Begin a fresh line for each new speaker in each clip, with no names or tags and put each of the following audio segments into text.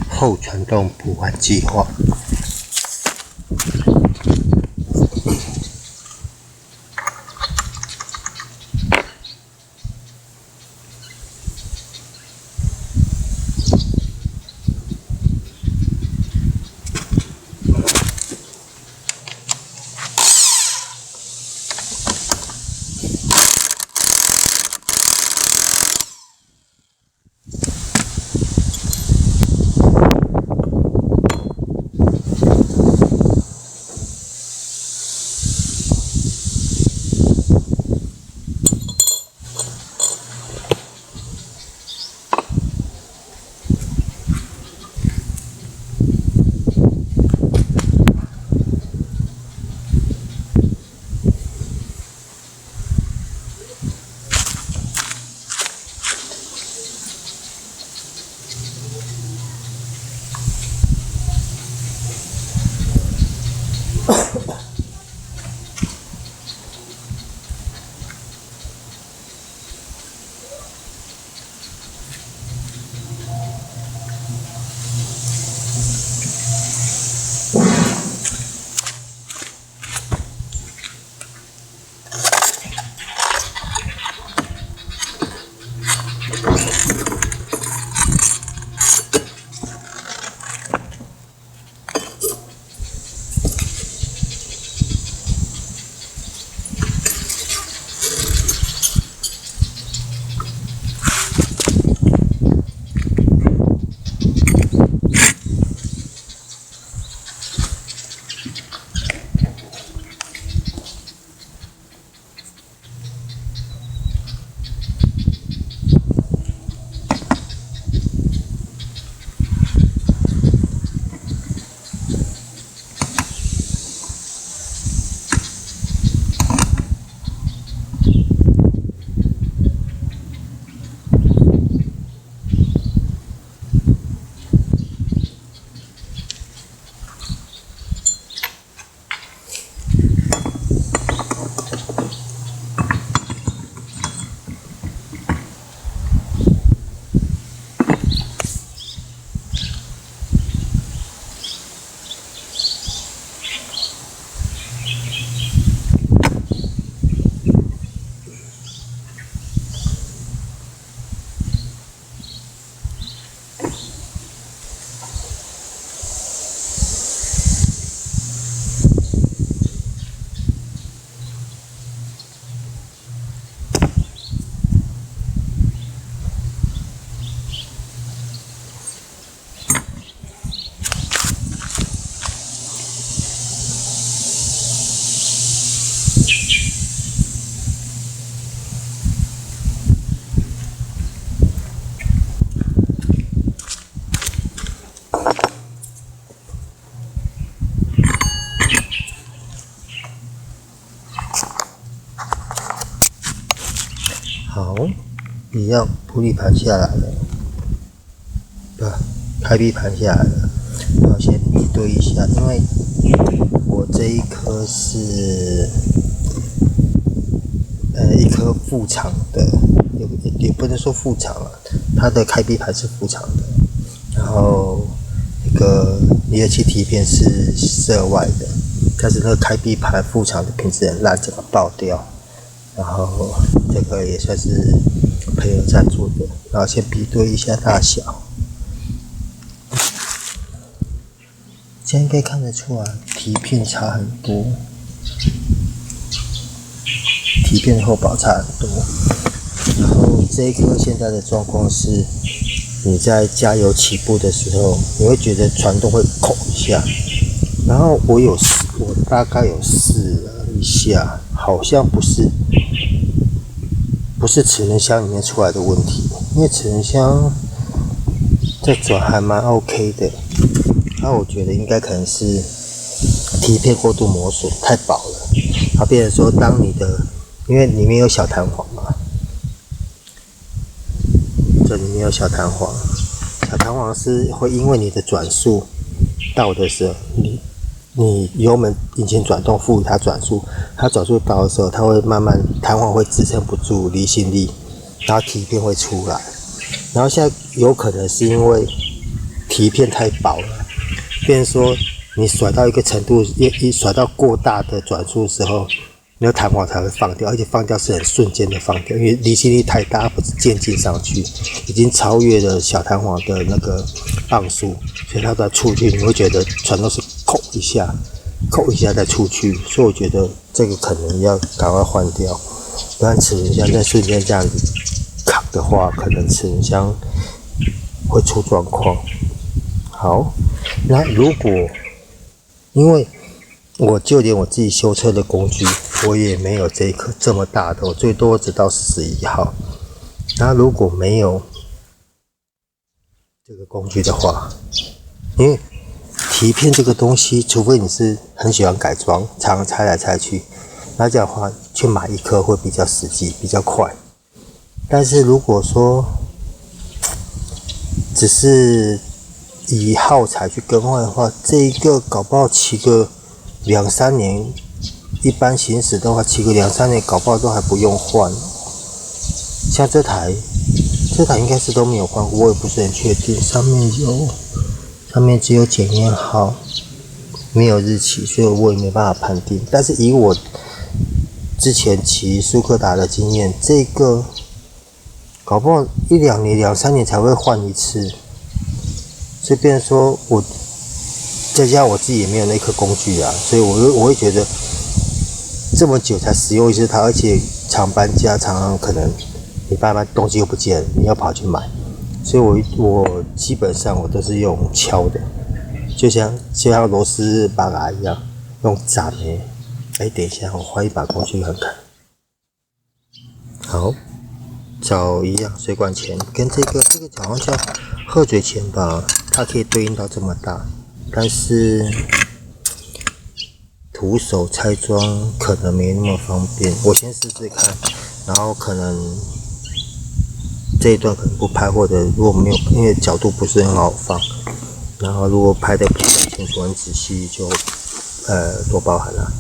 后传动补完计划。好，一样玻璃盘下来了，开闭盘下来了。然后先比对一下，因为我这一颗是一颗副厂的，也不能说副厂了，它的开闭盘是副厂的，然后那个离合器提片是涉外的，但是那个开闭盘副厂的品质很烂，整个爆掉。然后这个也算是朋友赞助的，然后先比对一下大小，这样应该看得出来提片差很多，提片厚薄差很多。然后这一颗现在的状况是，你在加油起步的时候，你会觉得传动会扣一下，然后我大概有试了一下，好像不是齿轮箱里面出来的问题，因为齿轮箱在转还蛮 OK 的，那我觉得应该可能是提片过度磨损太薄了，它变成说当你的，因为里面有小弹簧嘛，这里面有小弹簧，小弹簧是会因为你的转速到的时候，你油门引擎转动赋予它转速，它转速到的时候，它会慢慢弹簧会支撑不住离心力，然后提片会出来。然后现在有可能是因为提片太薄了，变成说你甩到一个程度，一甩到过大的转速的时候，那个弹簧才会放掉，而且放掉是很瞬间的放掉，因为离心力太大，不是渐进上去，已经超越了小弹簧的那个磅数，所以它在出去，你会觉得传动是扣一下再出去，所以我觉得这个可能要赶快换掉，不然齿轮箱在瞬间这样子扛的话，可能齿轮箱会出状况。好，那如果因为就连我自己修车的工具，我也没有这一颗这么大的，我最多只到41号。那如果没有这个工具的话，因为提片这个东西，除非你是很喜欢改装，常常拆来拆去，那这样的话去买一颗会比较实际，比较快。但是如果说只是以耗材去更换的话，这一个搞不好骑个2-3年，一般行驶的话骑个2-3年，搞不好都还不用换。像这台应该是都没有换过，我也不是很确定。上面只有检验号，没有日期，所以我也没办法判定。但是以我之前骑速克达的经验，这个搞不好1-2年、2-3年才会换一次。所以变成说我再加上我自己也没有那颗工具啊，所以我会觉得这么久才使用一次它，而且常搬家，常常可能你爸妈东西又不见了，你要跑去买，所以我基本上我都是用敲的，就像螺丝把嘎一样，用斩的。等一下，我换一把工具看看。好，找一样水管钳，跟这个好像叫鹤嘴钳吧，它可以对应到这么大，但是徒手拆装可能没那么方便。我先试试看，然后可能这一段可能不拍，或者如果没有，因为角度不是很好放，然后如果拍的不是很清楚、很仔细，就多包涵啦。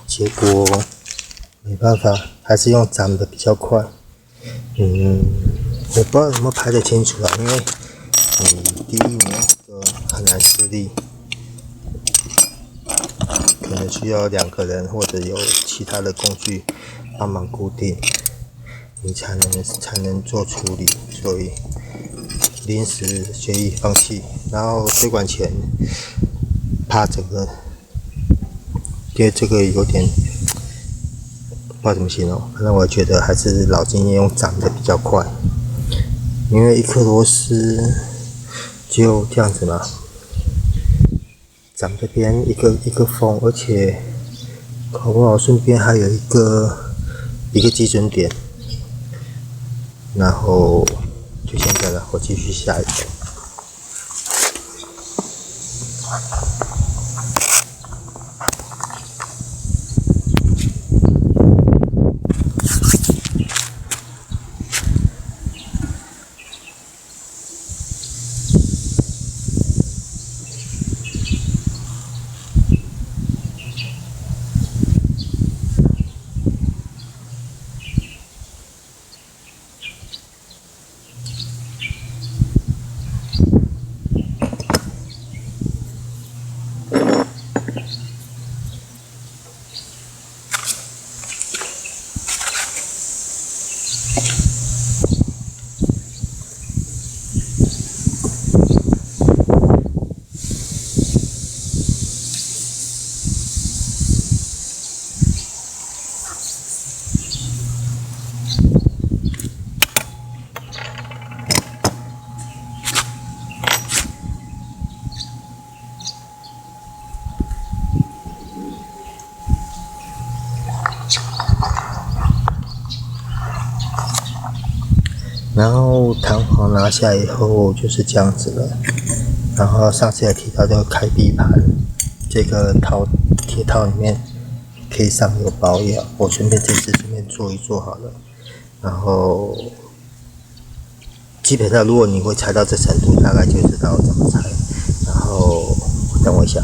结果没办法，还是用斩的比较快。我不知道有没有拍得清楚啊，因为第一年这个很难施力，可能需要2个人或者有其他的工具帮忙固定，你才能做处理，所以临时决议放弃。然后水管钳怕整个因为这个有点不知道怎么形容，反正我觉得还是老经验用长的比较快，因为一颗螺丝就这样子嘛，长这边一个缝，而且搞不好顺便还有一个基准点，然后就现在了，我继续下一个。然后弹簧拿下以后就是这样子了。然后上次也提到这个开闭盘，这个铁套里面可以上油保养，我顺便这次顺便做一做好了。然后基本上如果你会拆到这程度，大概就知道怎么拆。然后等我一下。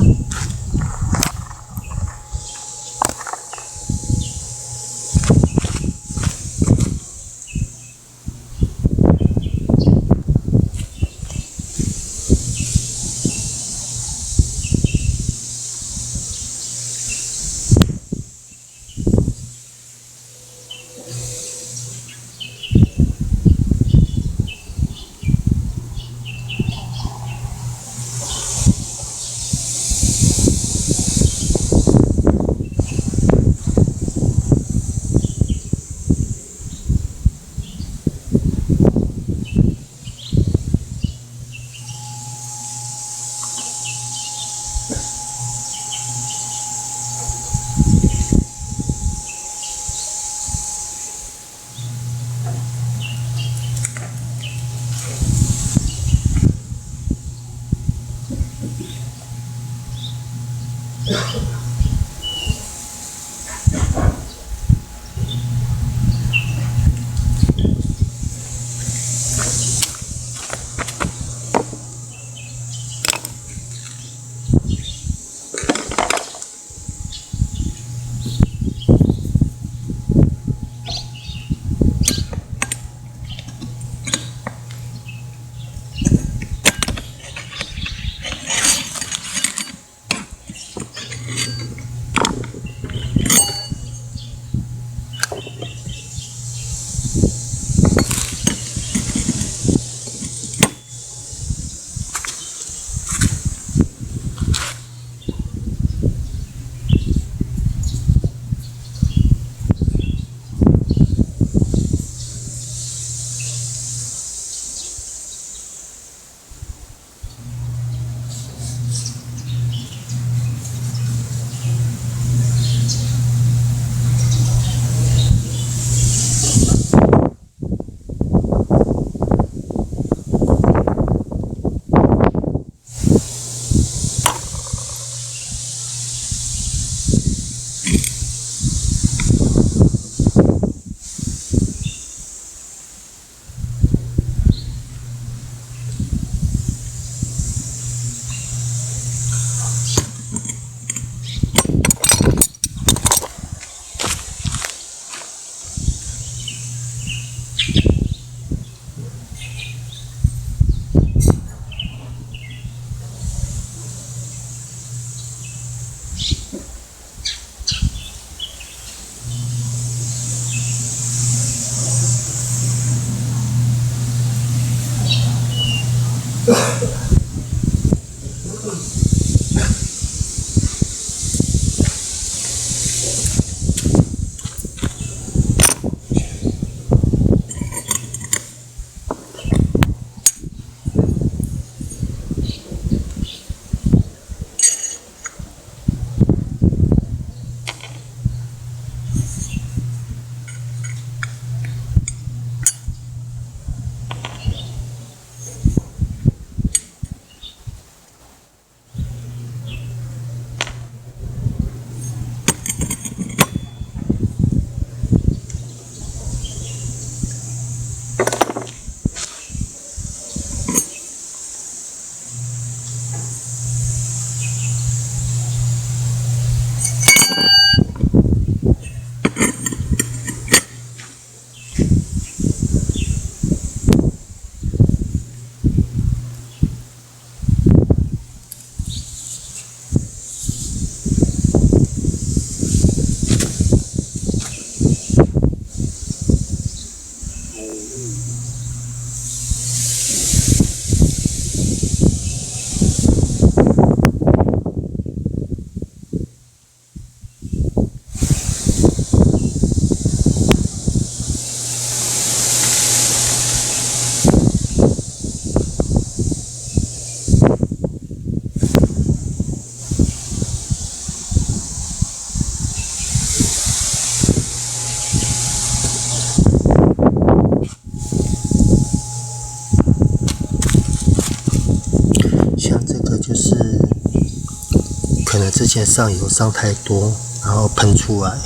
像这个就是可能之前上油上太多，然后喷出来。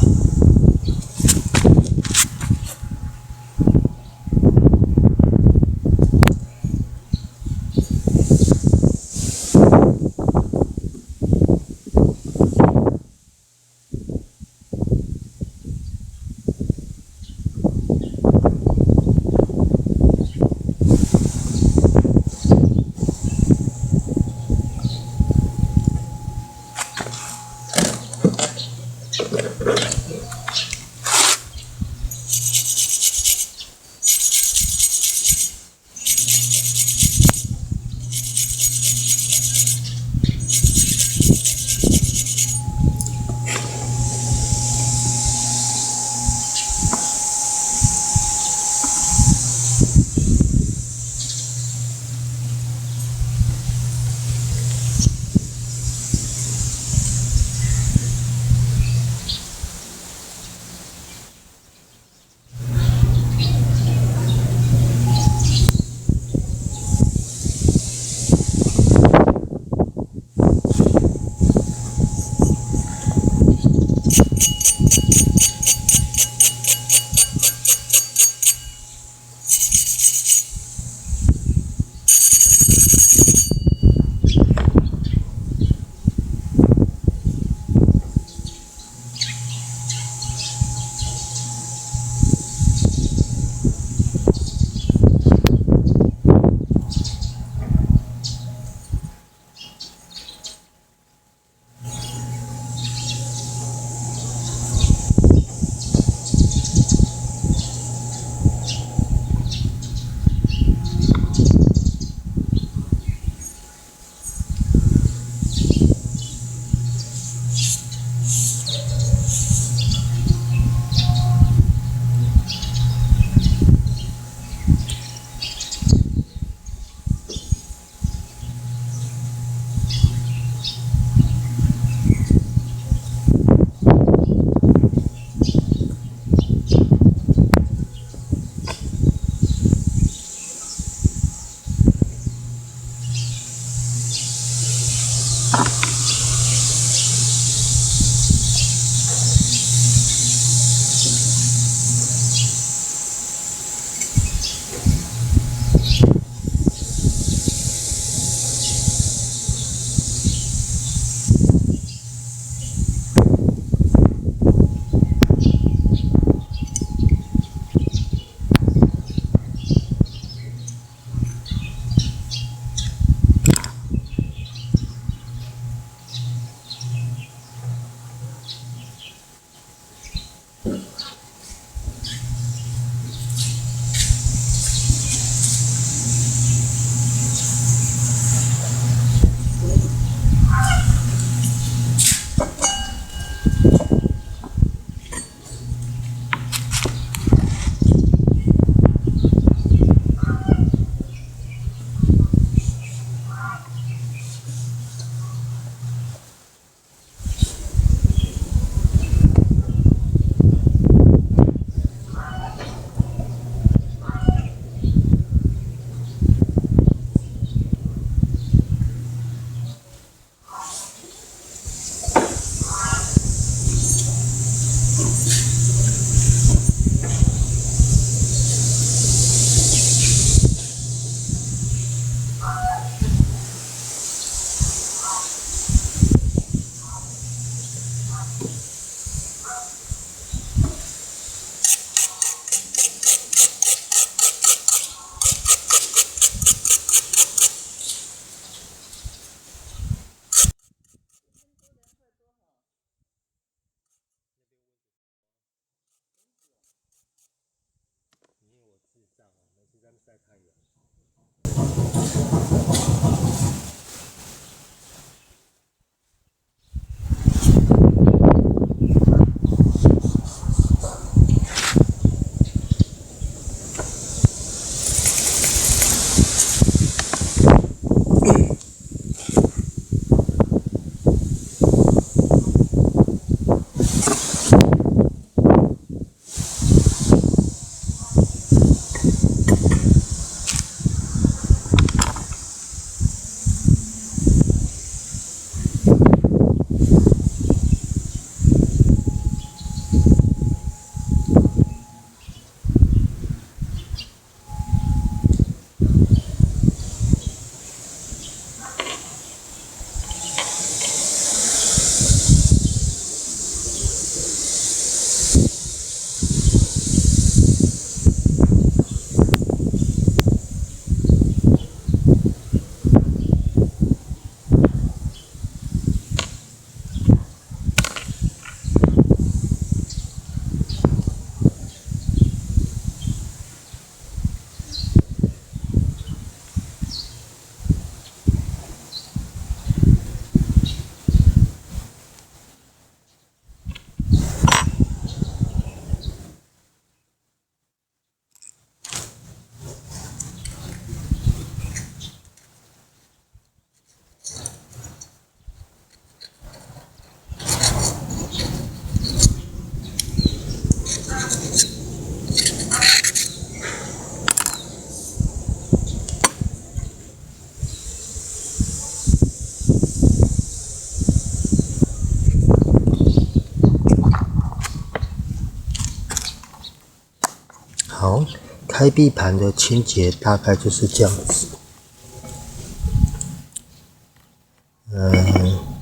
好，开闭盘的清洁大概就是这样子。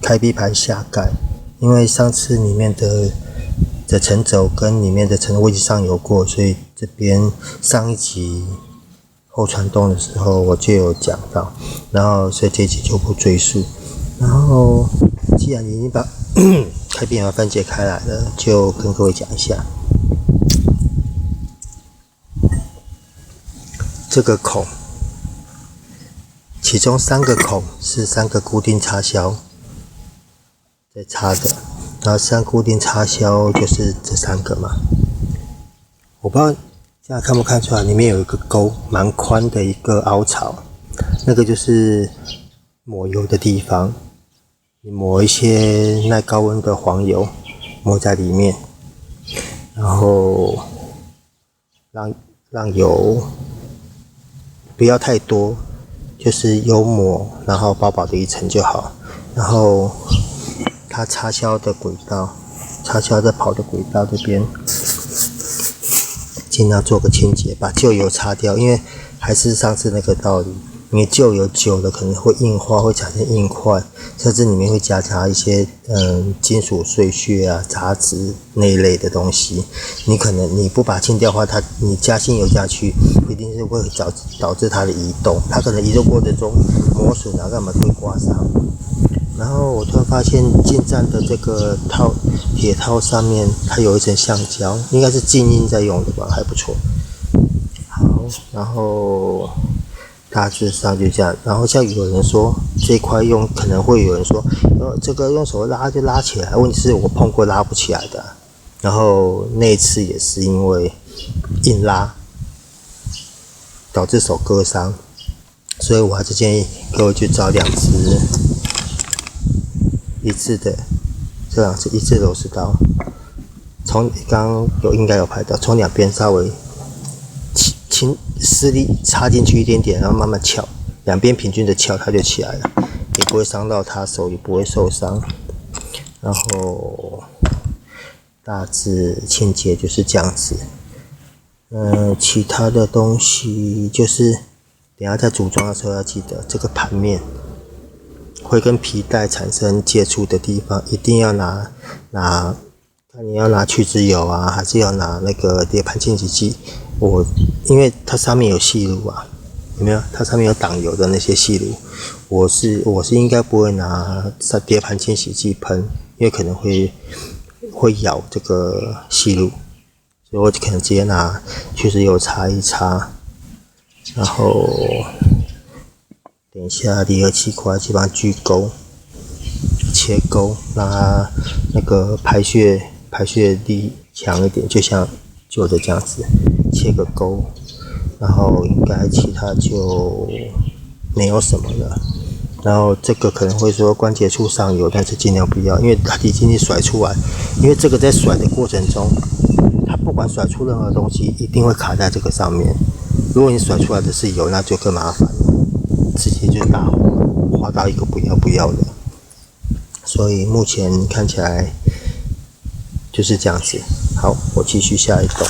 开闭盘下盖，因为上次里面的沉轴跟里面的沉轴位置上有过，所以这边上一集后传动的时候我就有讲到，然后所以这一集就不赘述。然后既然已经把开闭盘分解开来了，就跟各位讲一下。这个孔，其中3个孔是3个固定插销在插的，然后3固定插销就是这3个嘛。我不知道现在看不看出来，里面有一个沟，蛮宽的一个凹槽，那个就是抹油的地方。你抹一些耐高温的黄油，抹在里面，然后让油不要太多，就是油抹，然后薄薄的一层就好。然后它插销的轨道，插销在跑的轨道这边，尽量做个清洁，把旧油擦掉，因为还是上次那个道理，你旧油久了可能会硬化，会产生硬块，甚至里面会夹杂一些金属碎屑啊、杂质那一类的东西。你可能你不把它清掉的话，你加新油下去，一定是会导致它的移动。它可能移动过程中磨损啊，干嘛会刮伤。然后我突然发现进站的这个铁套上面，它有一层橡胶，应该是静音在用的吧，还不错。好，然后大致上就这样。然后像有人说这一块可能会有人说，这个用手拉就拉起来，问题是我碰过拉不起来的。然后那一次也是因为硬拉导致手割伤，所以我还是建议各位去找2支一致的，这2支一致螺丝刀，从刚刚应该有拍到，从2边稍微施力插进去一点点，然后慢慢撬，2边平均的撬，它就起来了，也不会伤到他手，也不会受伤。然后大致清洁就是这样子。其他的东西就是等一下在组装的时候要记得，这个盘面会跟皮带产生接触的地方，一定要拿看你要拿去脂油啊，还是要拿那个碟盘清洗剂。因为它上面有细路啊，有没有？它上面有挡油的那些细路，我是应该不会拿碟盘清洗剂喷，因为可能会咬这个细路，所以我可能直接拿去脂油擦一擦，然后等一下离合器过来基本上锯钩、切钩，让它那个排血力强一点，就像旧的这样子，切个钩，然后应该其他就没有什么了。然后这个可能会说关节处上油，但是尽量不要，因为它已经甩出来，因为这个在甩的过程中，它不管甩出任何东西，一定会卡在这个上面。如果你甩出来的是油，那就更麻烦了，直接就大划到一个不要的。所以目前看起来就是这样子。好，我继续下一动。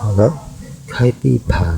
好了，开闭盘